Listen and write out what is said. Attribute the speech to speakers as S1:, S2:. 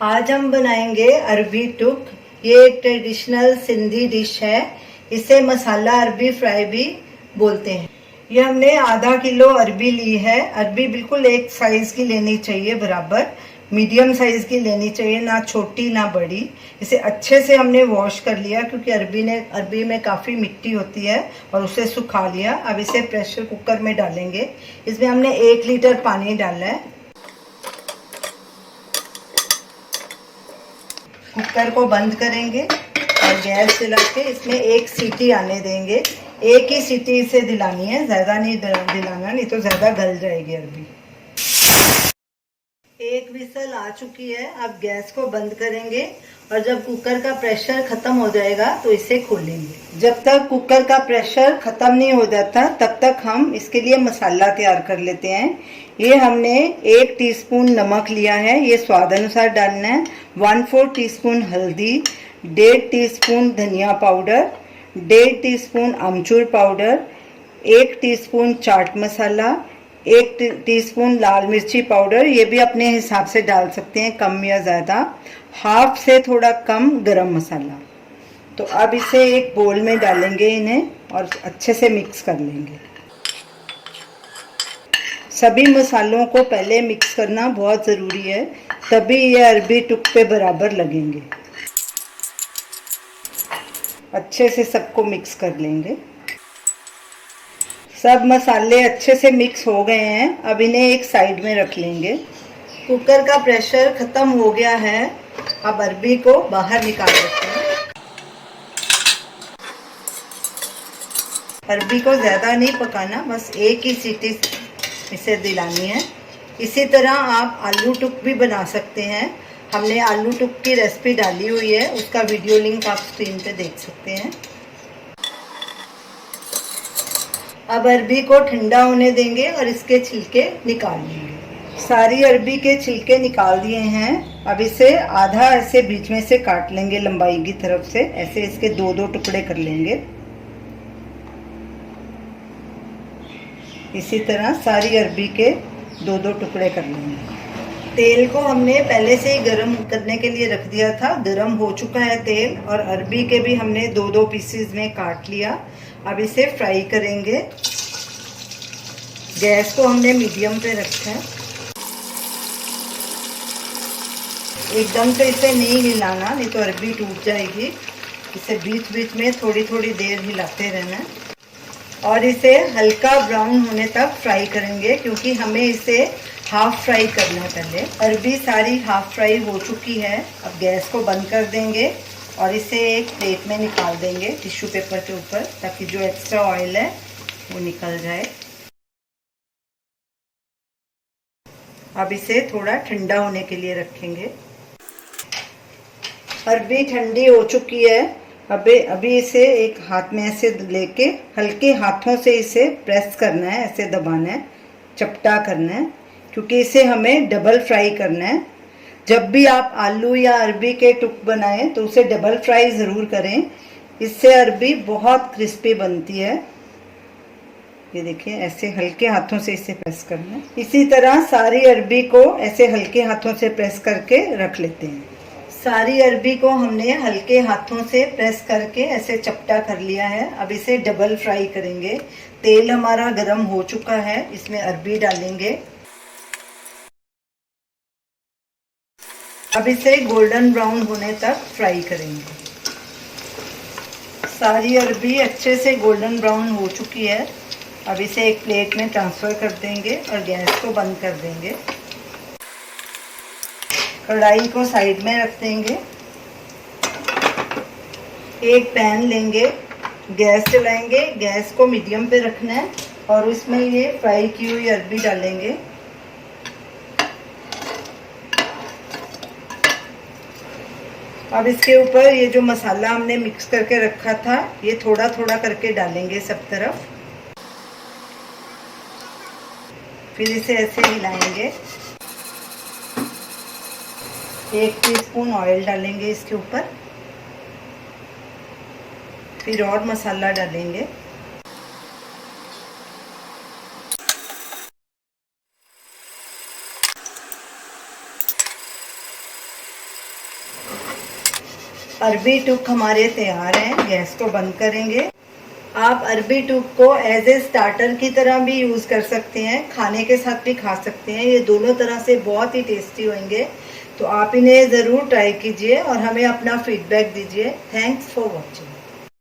S1: आज हम बनाएंगे अरबी टुक। ये एक ट्रेडिशनल सिंधी डिश है। इसे मसाला अरबी फ्राई भी बोलते हैं। ये हमने आधा किलो अरबी ली है। अरबी बिल्कुल एक साइज की लेनी चाहिए, बराबर मीडियम साइज की लेनी चाहिए, ना छोटी ना बड़ी। इसे अच्छे से हमने वॉश कर लिया क्योंकि अरबी में काफ़ी मिट्टी होती है, और उसे सुखा लिया। अब इसे प्रेशर कुकर में डालेंगे। इसमें हमने 1 लीटर पानी डाला है। कुकर को बंद करेंगे और गैस जला के इसमें एक सीटी आने देंगे। एक ही सीटी इसे दिलानी है, ज़्यादा नहीं दिलाना, नहीं तो ज़्यादा गल जाएगी अरबी। एक विसल आ चुकी है। अब गैस को बंद करेंगे और जब कुकर का प्रेशर खत्म हो जाएगा तो इसे खोलेंगे। जब तक कुकर का प्रेशर खत्म नहीं हो जाता तब तक हम इसके लिए मसाला तैयार कर लेते हैं। ये हमने 1 टीस्पून नमक लिया है, ये स्वाद अनुसार डालना है। 1/4 टीस्पून हल्दी, 1.5 टीस्पून धनिया पाउडर, 1.5 टीस्पून अमचूर powder, 1 teaspoon chaat masala, 1 teaspoon लाल मिर्ची पाउडर, ये भी अपने हिसाब से डाल सकते हैं, कम या ज़्यादा। हाफ से थोड़ा कम गरम मसाला। तो अब इसे एक बोल में डालेंगे इन्हें और अच्छे से मिक्स कर लेंगे। सभी मसालों को पहले मिक्स करना बहुत ज़रूरी है, तभी ये अरबी टुक पे बराबर लगेंगे। अच्छे से सबको मिक्स कर लेंगे। सब मसाले अच्छे से मिक्स हो गए हैं। अब इन्हें एक साइड में रख लेंगे। कुकर का प्रेशर ख़त्म हो गया है। अब अरबी को बाहर निकाल लेते हैं। अरबी को ज़्यादा नहीं पकाना, बस एक ही सीटी इसे दिलानी है। इसी तरह आप आलू टुक भी बना सकते हैं। हमने आलू टुक की रेसिपी डाली हुई है, उसका वीडियो लिंक आप स्क्रीन पे देख सकते हैं। अब अरबी को ठंडा होने देंगे और इसके छिलके निकाल लेंगे। सारी अरबी के छिलके निकाल दिए हैं। अब इसे आधा ऐसे बीच में से काट लेंगे, लंबाई की तरफ से ऐसे इसके 2-2 टुकड़े कर लेंगे। इसी तरह सारी अरबी के 2-2 टुकड़े कर लेंगे। तेल को हमने पहले से ही गर्म करने के लिए रख दिया था। गर्म हो चुका है तेल, और अरबी के भी हमने 2-2 पीसेस में काट लिया। अब इसे फ्राई करेंगे। गैस को हमने मीडियम पे रखा है। एकदम से इसे नहीं हिलाना, नहीं तो अरबी टूट जाएगी। इसे बीच बीच में थोड़ी थोड़ी देर हिलाते रहना है और इसे हल्का ब्राउन होने तक फ्राई करेंगे, क्योंकि हमें इसे हाफ फ्राई करना है पहले। अरबी सारी हाफ फ्राई हो चुकी है। अब गैस को बंद कर देंगे और इसे एक प्लेट में निकाल देंगे टिश्यू पेपर के ऊपर, ताकि जो एक्स्ट्रा ऑयल है वो निकल जाए। अब इसे थोड़ा ठंडा होने के लिए रखेंगे। अरबी ठंडी हो चुकी है। अभी इसे एक हाथ में ऐसे लेके हल्के हाथों से इसे प्रेस करना है, ऐसे दबाना है, चपटा करना है, क्योंकि इसे हमें डबल फ्राई करना है। जब भी आप आलू या अरबी के टुक बनाएं तो उसे डबल फ्राई ज़रूर करें। इससे अरबी बहुत क्रिस्पी बनती है। ये देखिए, ऐसे हल्के हाथों से इसे प्रेस करना है। इसी तरह सारी अरबी को ऐसे हल्के हाथों से प्रेस करके रख लेते हैं। सारी अरबी को हमने हल्के हाथों से प्रेस करके ऐसे चपटा कर लिया है। अब इसे डबल फ्राई करेंगे। तेल हमारा गरम हो चुका है, इसमें अरबी डालेंगे। अब इसे गोल्डन ब्राउन होने तक फ्राई करेंगे। सारी अरबी अच्छे से गोल्डन ब्राउन हो चुकी है। अब इसे एक प्लेट में ट्रांसफ़र कर देंगे और गैस को बंद कर देंगे। कढ़ाई को साइड में रख देंगे। एक पैन लेंगे, गैस जलाएंगे। गैस को मीडियम पे रखना है और उसमें ये फ्राई की हुई अरबी डालेंगे। अब इसके ऊपर ये जो मसाला हमने मिक्स करके रखा था, ये थोड़ा थोड़ा करके डालेंगे सब तरफ। फिर इसे ऐसे हिलाएंगे। 1 टीस्पून ऑयल डालेंगे इसके ऊपर। फिर और मसाला डालेंगे। अरबी टूक हमारे तैयार हैं। गैस को बंद करेंगे। आप अरबी टूक को एज ए स्टार्टर की तरह भी यूज़ कर सकते हैं, खाने के साथ भी खा सकते हैं। ये दोनों तरह से बहुत ही टेस्टी होंगे। तो आप इन्हें ज़रूर ट्राई कीजिए और हमें अपना फीडबैक दीजिए। Thanks for watching.